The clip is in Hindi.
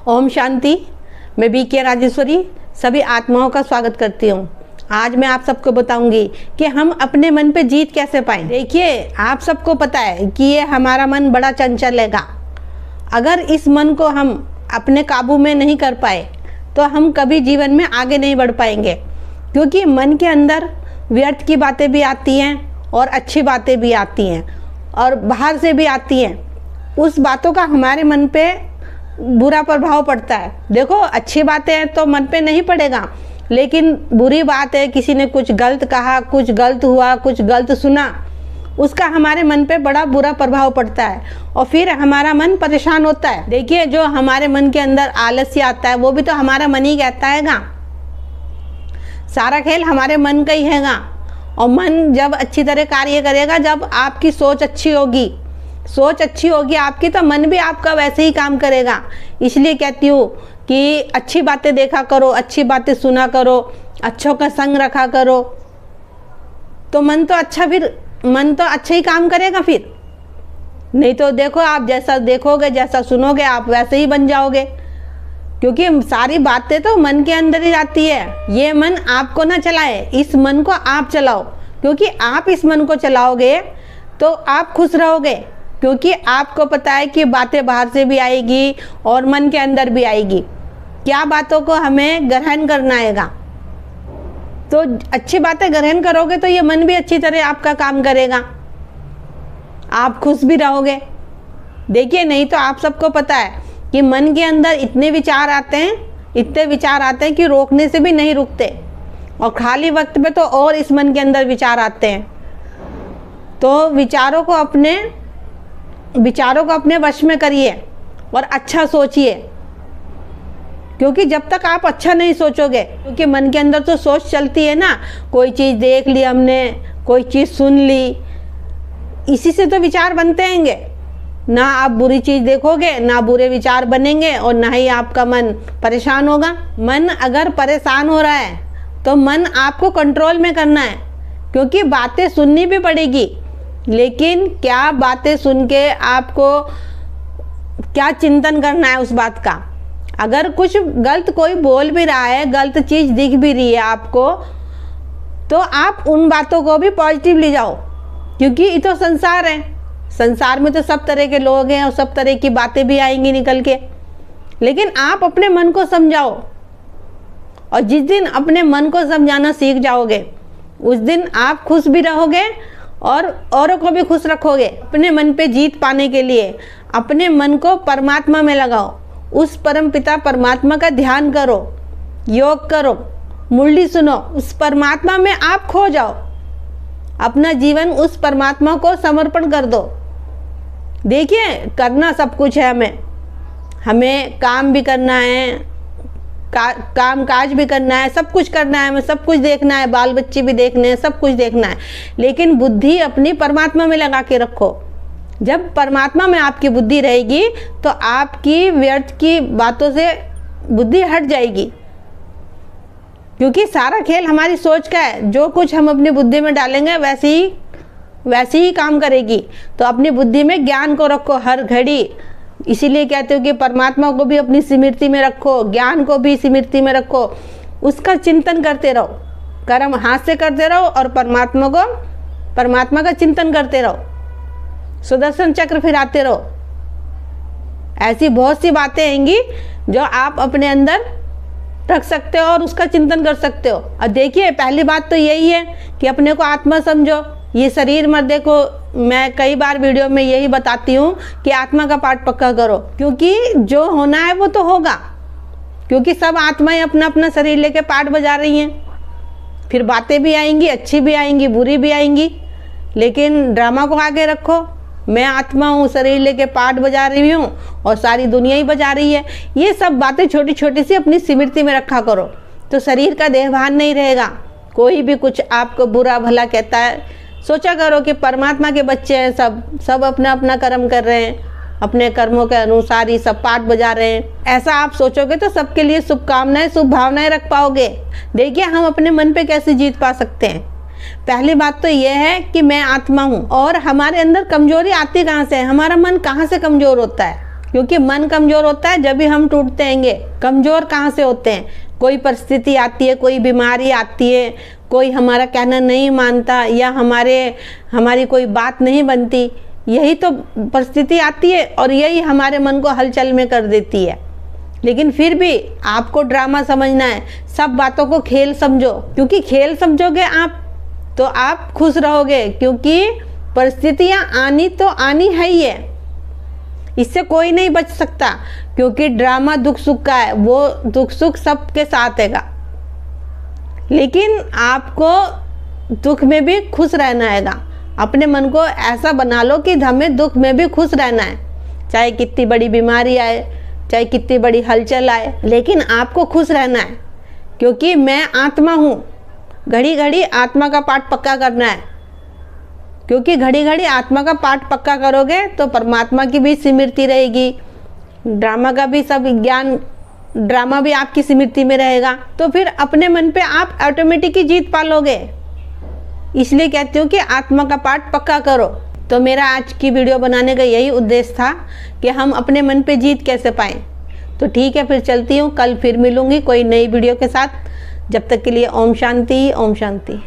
ओम शांति। मैं बीके राजेश्वरी सभी आत्माओं का स्वागत करती हूँ। आज मैं आप सबको बताऊंगी कि हम अपने मन पे जीत कैसे पाएं। देखिए, आप सबको पता है कि ये हमारा मन बड़ा चंचल है। अगर इस मन को हम अपने काबू में नहीं कर पाए तो हम कभी जीवन में आगे नहीं बढ़ पाएंगे, क्योंकि मन के अंदर व्यर्थ की बातें भी आती हैं और अच्छी बातें भी आती हैं और बाहर से भी आती हैं। उस बातों का हमारे मन पे बुरा प्रभाव पड़ता है। देखो, अच्छी बातें हैं तो मन पे नहीं पड़ेगा, लेकिन बुरी बात है, किसी ने कुछ गलत कहा, कुछ गलत हुआ, कुछ गलत सुना, उसका हमारे मन पे बड़ा बुरा प्रभाव पड़ता है और फिर हमारा मन परेशान होता है। देखिए, जो हमारे मन के अंदर आलस्य आता है वो भी तो हमारा मन ही कहता हैगा। सारा खेल हमारे मन का ही हैगा। और मन जब अच्छी तरह कार्य करेगा, जब आपकी सोच अच्छी होगी, सोच अच्छी होगी आपकी, तो मन भी आपका वैसे ही काम करेगा। इसलिए कहती हूँ कि अच्छी बातें देखा करो, अच्छी बातें सुना करो, अच्छों का संग रखा करो, तो मन तो अच्छा ही काम करेगा। फिर नहीं तो देखो, आप जैसा देखोगे, जैसा सुनोगे, आप वैसे ही बन जाओगे, क्योंकि सारी बातें तो मन के अंदर ही आती है। ये मन आपको ना चलाए, इस मन को आप चलाओ, क्योंकि आप इस मन को चलाओगे तो आप खुश रहोगे, क्योंकि आपको पता है कि बातें बाहर से भी आएगी और मन के अंदर भी आएगी। क्या बातों को हमें ग्रहण करना आएगा, तो अच्छी बातें ग्रहण करोगे तो ये मन भी अच्छी तरह आपका काम करेगा, आप खुश भी रहोगे। देखिए, नहीं तो आप सबको पता है कि मन के अंदर इतने विचार आते हैं कि रोकने से भी नहीं रुकते, और खाली वक्त में तो और इस मन के अंदर विचार आते हैं। तो विचारों को अपने वश में करिए और अच्छा सोचिए, क्योंकि जब तक आप अच्छा नहीं सोचोगे, क्योंकि मन के अंदर तो सोच चलती है ना, कोई चीज़ देख ली हमने, कोई चीज़ सुन ली, इसी से तो विचार बनते हैंगे ना। आप बुरी चीज़ देखोगे ना बुरे विचार बनेंगे, और ना ही आपका मन परेशान होगा। मन अगर परेशान हो रहा है तो मन आपको कंट्रोल में करना है, क्योंकि बातें सुननी भी पड़ेगी, लेकिन क्या बातें सुन के आपको क्या चिंतन करना है उस बात का। अगर कुछ गलत कोई बोल भी रहा है, गलत चीज़ दिख भी रही है आपको, तो आप उन बातों को भी पॉजिटिव ले जाओ, क्योंकि ये तो संसार है। संसार में तो सब तरह के लोग हैं और सब तरह की बातें भी आएंगी निकल के, लेकिन आप अपने मन को समझाओ, और जिस दिन अपने मन को समझाना सीख जाओगे उस दिन आप खुश भी रहोगे और औरों को भी खुश रखोगे। अपने मन पे जीत पाने के लिए अपने मन को परमात्मा में लगाओ, उस परम पिता परमात्मा का ध्यान करो, योग करो, मुरली सुनो, उस परमात्मा में आप खो जाओ, अपना जीवन उस परमात्मा को समर्पण कर दो। देखिए, करना सब कुछ है, हमें काम भी करना है, काम काज भी करना है, सब कुछ करना है, हमें सब कुछ देखना है, बाल बच्चे भी देखने हैं, सब कुछ देखना है, लेकिन बुद्धि अपनी परमात्मा में लगा के रखो। जब परमात्मा में आपकी बुद्धि रहेगी तो आपकी व्यर्थ की बातों से बुद्धि हट जाएगी, क्योंकि सारा खेल हमारी सोच का है। जो कुछ हम अपनी बुद्धि में डालेंगे वैसे ही काम करेगी। तो अपनी बुद्धि में ज्ञान को रखो हर घड़ी। इसीलिए कहते हो कि परमात्मा को भी अपनी स्मृति में रखो, ज्ञान को भी स्मृति में रखो, उसका चिंतन करते रहो, कर्म हाथ से करते रहो और परमात्मा का चिंतन करते रहो, सुदर्शन चक्र फिराते रहो। ऐसी बहुत सी बातें आएंगी जो आप अपने अंदर रख सकते हो और उसका चिंतन कर सकते हो। और देखिए, पहली बात तो यही है कि अपने को आत्मा समझो, ये शरीर मत देखो। मैं कई बार वीडियो में यही बताती हूँ कि आत्मा का पाठ पक्का करो, क्योंकि जो होना है वो तो होगा, क्योंकि सब आत्माएं अपना अपना शरीर लेके पाठ बजा रही हैं। फिर बातें भी आएंगी, अच्छी भी आएंगी, बुरी भी आएंगी, लेकिन ड्रामा को आगे रखो। मैं आत्मा हूँ, शरीर लेके पाठ बजा रही हूँ और सारी दुनिया ही बजा रही है। ये सब बातें छोटी छोटी सी अपनी स्मृति में रखा करो, तो शरीर का देहभान नहीं रहेगा। कोई भी कुछ आपको बुरा भला कहता है, सोचा करो कि परमात्मा के बच्चे हैं, सब अपना अपना कर्म कर रहे हैं, अपने कर्मों के अनुसार ही सब पाठ बजा रहे हैं। ऐसा आप सोचोगे तो सबके लिए शुभकामनाएं, शुभ भावनाएं रख पाओगे। देखिए, हम अपने मन पे कैसे जीत पा सकते हैं। पहली बात तो यह है कि मैं आत्मा हूँ, और हमारे अंदर कमजोरी आती कहाँ से है, हमारा मन कहाँ से कमजोर होता है। क्योंकि मन कमज़ोर होता है जब भी हम टूटते हैंगे। कमज़ोर कहाँ से होते हैं? कोई परिस्थिति आती है, कोई बीमारी आती है, कोई हमारा कहना नहीं मानता या हमारी कोई बात नहीं बनती, यही तो परिस्थिति आती है और यही हमारे मन को हलचल में कर देती है। लेकिन फिर भी आपको ड्रामा समझना है, सब बातों को खेल समझो, क्योंकि खेल समझोगे आप तो आप खुश रहोगे, क्योंकि परिस्थितियाँ आनी तो आनी है ही है, इससे कोई नहीं बच सकता। क्योंकि ड्रामा दुख सुख का है, वो दुख सुख सबके साथ हैगा, लेकिन आपको दुख में भी खुश रहना हैगा। अपने मन को ऐसा बना लो कि हमें दुख में भी खुश रहना है, चाहे कितनी बड़ी बीमारी आए, चाहे कितनी बड़ी हलचल आए, लेकिन आपको खुश रहना है। क्योंकि मैं आत्मा हूँ, घड़ी घड़ी आत्मा का पाठ पक्का करना है, क्योंकि घड़ी घड़ी आत्मा का पाठ पक्का करोगे तो परमात्मा की भी स्मृति रहेगी, ड्रामा का भी सब ज्ञान, ड्रामा भी आपकी स्मृति में रहेगा, तो फिर अपने मन पे आप ऑटोमेटिक ही जीत पालोगे। इसलिए कहती हूँ कि आत्मा का पाठ पक्का करो। तो मेरा आज की वीडियो बनाने का यही उद्देश्य था कि हम अपने मन पे जीत कैसे पाएँ। तो ठीक है, फिर चलती हूँ, कल फिर मिलूँगी कोई नई वीडियो के साथ। जब तक के लिए ओम शांति, ओम शांति।